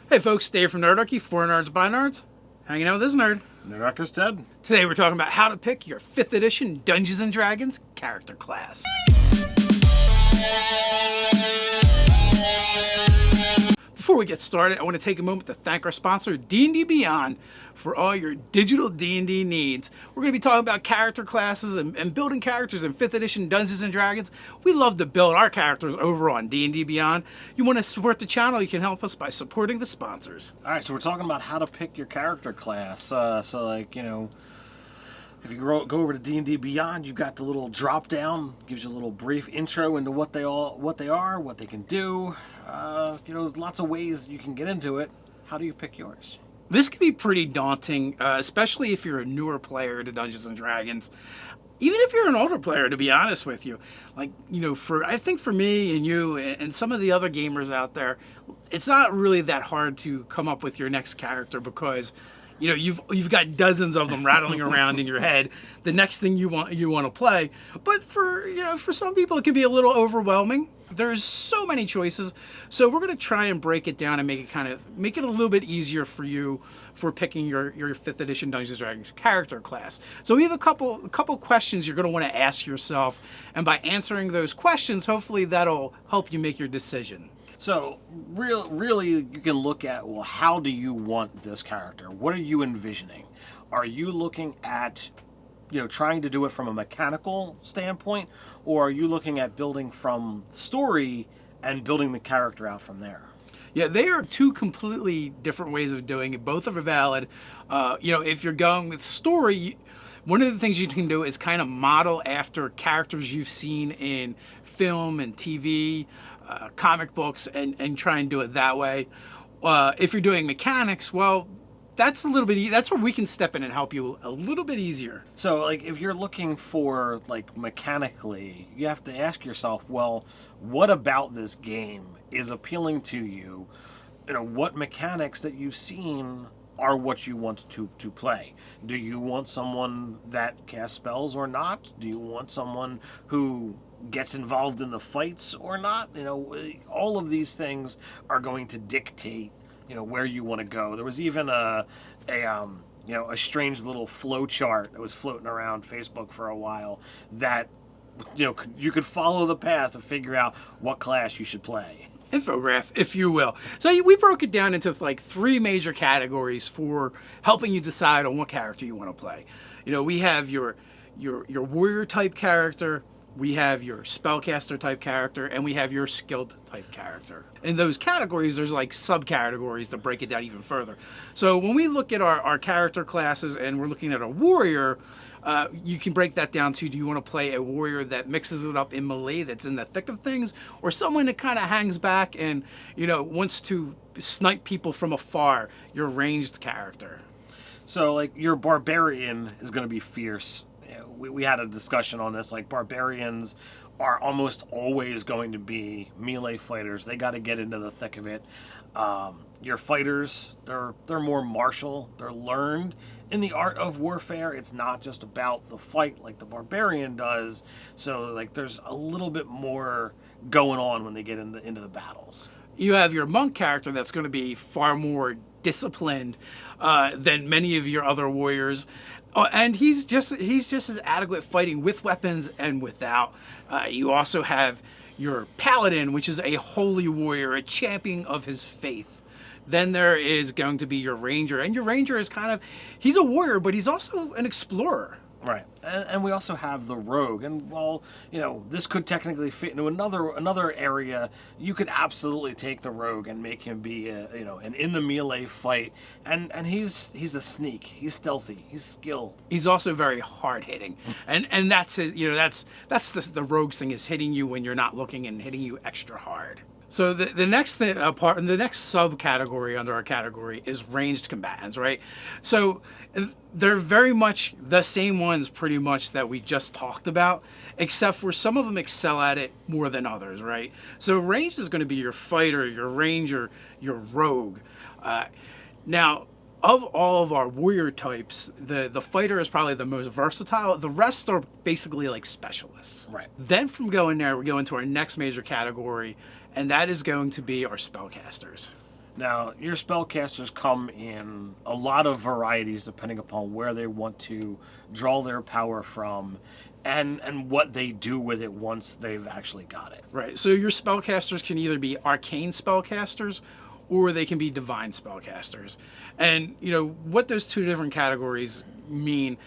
Hey folks, Dave from Nerdarchy, for nerds by nerds, hanging out with this nerd. Nerdarchist Ted. Today we're talking about how to pick your 5th edition Dungeons & Dragons character class. Before we get started, I want to take a moment to thank our sponsor, D&D Beyond, for all your digital D&D needs. We're going to be talking about character classes and building characters in 5th edition Dungeons & Dragons. We love to build our characters over on D&D Beyond. You want to support the channel, you can help us by supporting the sponsors. All right, so we're talking about how to pick your character class. If you go over to D&D Beyond, you've got the little drop down, gives you a little brief intro into what they are, what they can do. There's lots of ways you can get into it. How do you pick yours? This can be pretty daunting, especially if you're a newer player to Dungeons & Dragons. Even if you're an older player, to be honest with you. I think for me and you and some of the other gamers out there, it's not really that hard to come up with your next character because you've got dozens of them rattling around in your head. The next thing you want to play, but for some people it can be a little overwhelming. There's so many choices, so we're going to try and break it down and make it a little bit easier for you for picking your 5th edition Dungeons & Dragons character class. So we have a couple questions you're going to want to ask yourself, and by answering those questions, hopefully that'll help you make your decision. So, really, you can look at, well, how do you want this character? What are you envisioning? Are you looking at, trying to do it from a mechanical standpoint, or are you looking at building from story and building the character out from there? Yeah, they are two completely different ways of doing it. Both are valid. If you're going with story, one of the things you can do is kind of model after characters you've seen in film and TV, comic books, and try and do it that way. If you're doing mechanics, well, that's that's where we can step in and help you a little bit easier. So, if you're looking for, mechanically, you have to ask yourself, well, what about this game is appealing to you? What mechanics that you've seen are what you want to play. Do you want someone that casts spells or not? Do you want someone who gets involved in the fights or not? All of these things are going to dictate, where you want to go. There was even a strange little flow chart that was floating around Facebook for a while that, you could follow the path and figure out what class you should play. Infograph, if you will. So we broke it down into 3 major categories for helping you decide on what character you want to play. We have your warrior type character, we have your spellcaster type character, and we have your skilled type character. In those categories, there's subcategories that break it down even further. So when we look at our character classes and we're looking at a warrior, you can break that down to, do you want to play a warrior that mixes it up in melee, that's in the thick of things, or someone that kind of hangs back and wants to snipe people from afar, your ranged character? So your barbarian is going to be fierce. We had a discussion on this. Barbarians are almost always going to be melee fighters. They got to get into the thick of it. Your fighters, they're more martial. They're learned in the art of warfare. It's not just about the fight like the barbarian does. So there's a little bit more going on when they get into the battles. You have your monk character that's going to be far more disciplined than many of your other warriors. And he's just as adequate fighting with weapons and without. You also have your Paladin, which is a holy warrior, a champion of his faith. Then there is going to be your Ranger, and your Ranger is he's a warrior, but he's also an explorer. Right, and we also have the Rogue, and while this could technically fit into another area, you could absolutely take the Rogue and make him be an in the melee fight, and he's a sneak, he's stealthy, he's skill. He's also very hard hitting, and that's his, that's the Rogue's thing, is hitting you when you're not looking and hitting you extra hard. So the next thing the next subcategory under our category is ranged combatants, right? So they're very much the same ones pretty much that we just talked about, except for some of them excel at it more than others, right? So ranged is going to be your fighter, your ranger, your rogue. Now, of all of our warrior types, the fighter is probably the most versatile. The rest are basically specialists. Right. Then from going there, we go into our next major category, and that is going to be our spellcasters. Now, your spellcasters come in a lot of varieties depending upon where they want to draw their power from and what they do with it once they've actually got it. Right. So your spellcasters can either be arcane spellcasters or they can be divine spellcasters. And, what those two different categories mean.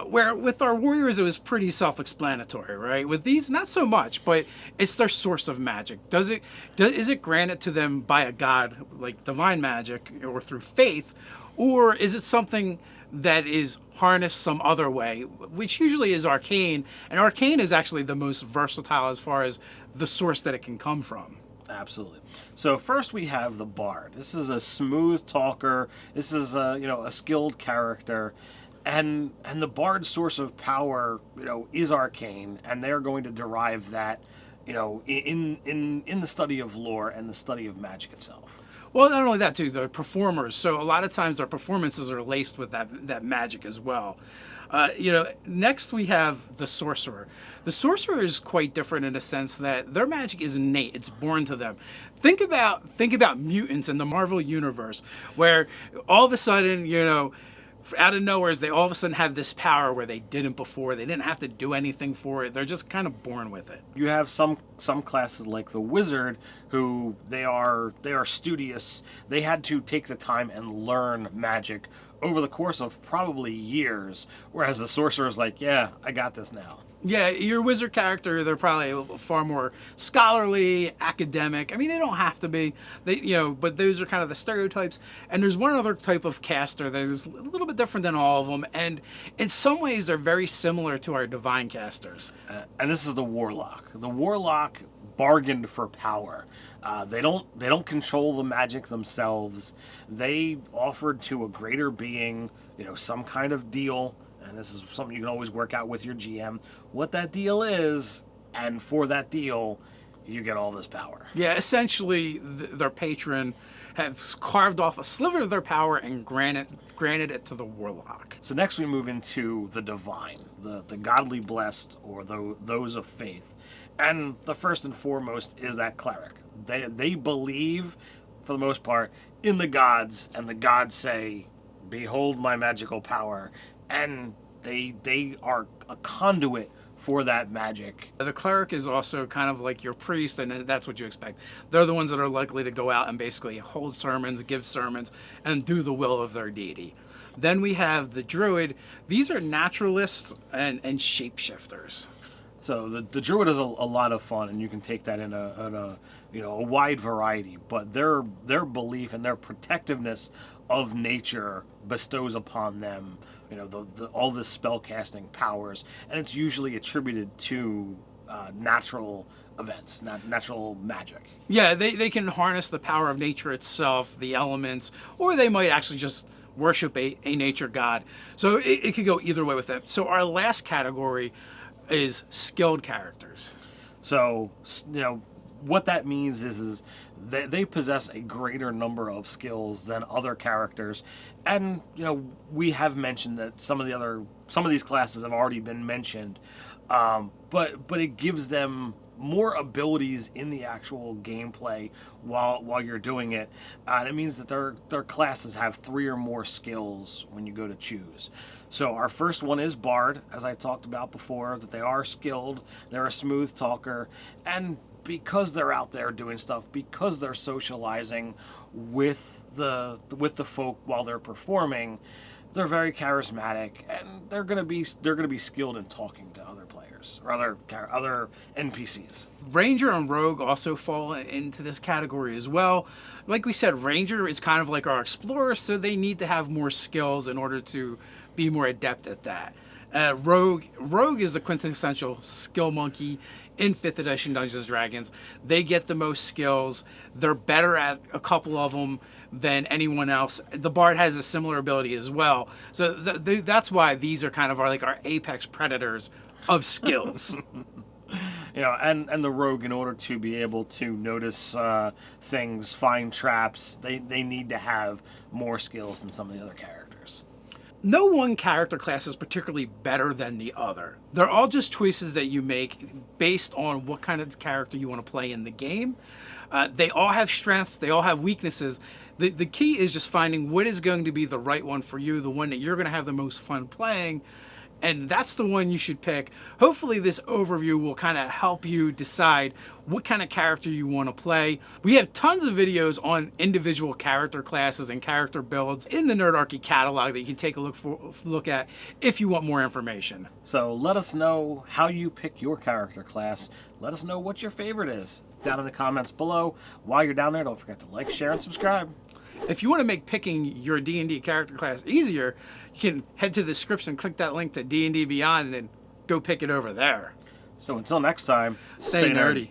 Where with our warriors, it was pretty self-explanatory, right? With these, not so much, but it's their source of magic. Is it granted to them by a god like divine magic or through faith, or is it something that is harnessed some other way, which usually is arcane? And arcane is actually the most versatile as far as the source that it can come from. Absolutely. So first we have the bard. This is a smooth talker. This is a skilled character. And the bard's source of power, is arcane, and they're going to derive that, in the study of lore and the study of magic itself. Well, not only that, too, they're performers. So a lot of times their performances are laced with that magic as well. Next we have the sorcerer. The sorcerer is quite different in the sense that their magic is innate; it's born to them. Think about mutants in the Marvel universe, where all of a sudden, out of nowhere, they all of a sudden have this power where they didn't before. They didn't have to do anything for it. They're just kind of born with it. You have some classes like the wizard who they are studious. They had to take the time and learn magic over the course of probably years, whereas the sorcerer is like, yeah, I got this now. Yeah, your wizard character, they're probably far more scholarly, academic. I mean, they don't have to be, but those are kind of the stereotypes. And there's one other type of caster that is a little bit different than all of them, and in some ways they're very similar to our divine casters. And this is the warlock. The warlock bargained for power. They don't control the magic themselves. They offered to a greater being, some kind of deal. And this is something you can always work out with your GM, what that deal is, and for that deal, you get all this power. Yeah, essentially, their patron has carved off a sliver of their power and granted it to the warlock. So next we move into the divine, the godly blessed, or those of faith. And the first and foremost is that cleric. They believe, for the most part, in the gods, and the gods say, behold my magical power. And they are a conduit for that magic. The cleric is also kind of like your priest, and that's what you expect. They're the ones that are likely to go out and basically hold sermons, give sermons, and do the will of their deity. Then we have the druid. These are naturalists and shapeshifters. So the druid is a lot of fun, and you can take that in a wide variety. But their belief and their protectiveness of nature bestows upon them all the spellcasting powers, and it's usually attributed to natural events, natural magic. Yeah, they can harness the power of nature itself, the elements, or they might actually just worship a nature god. So it could go either way with them. So our last category is skilled characters. So, what that means is they possess a greater number of skills than other characters. And, we have mentioned that some of these classes have already been mentioned. But it gives them more abilities in the actual gameplay while you're doing it. And it means that their classes have 3 or more skills when you go to choose. So our first one is Bard, as I talked about before, that they are skilled, they're a smooth talker, and because they're out there doing stuff, because they're socializing with the folk while they're performing, they're very charismatic, and they're gonna be skilled in talking to other players or other NPCs. Ranger and Rogue also fall into this category as well. Like we said, Ranger is kind of like our explorer, so they need to have more skills in order to be more adept at that. Rogue is the quintessential skill monkey in 5th edition Dungeons & Dragons. They get the most skills. They're better at a couple of them than anyone else. The Bard has a similar ability as well. So that's why these are kind of our apex predators of skills. And the rogue, in order to be able to notice things, find traps, they need to have more skills than some of the other characters. No one character class is particularly better than the other. They're all just choices that you make based on what kind of character you want to play in the game. They all have strengths. They all have weaknesses. The key is just finding what is going to be the right one for you, the one that you're going to have the most fun playing, and that's the one you should pick. Hopefully this overview will kind of help you decide what kind of character you want to play. We have tons of videos on individual character classes and character builds in the Nerdarchy catalog that you can take a look at if you want more information. So let us know how you pick your character class. Let us know what your favorite is down in the comments below. While you're down there, don't forget to like, share, and subscribe. If you want to make picking your D&D character class easier, you can head to the description, click that link to D&D Beyond, and then go pick it over there. So until next time, Stay nerdy.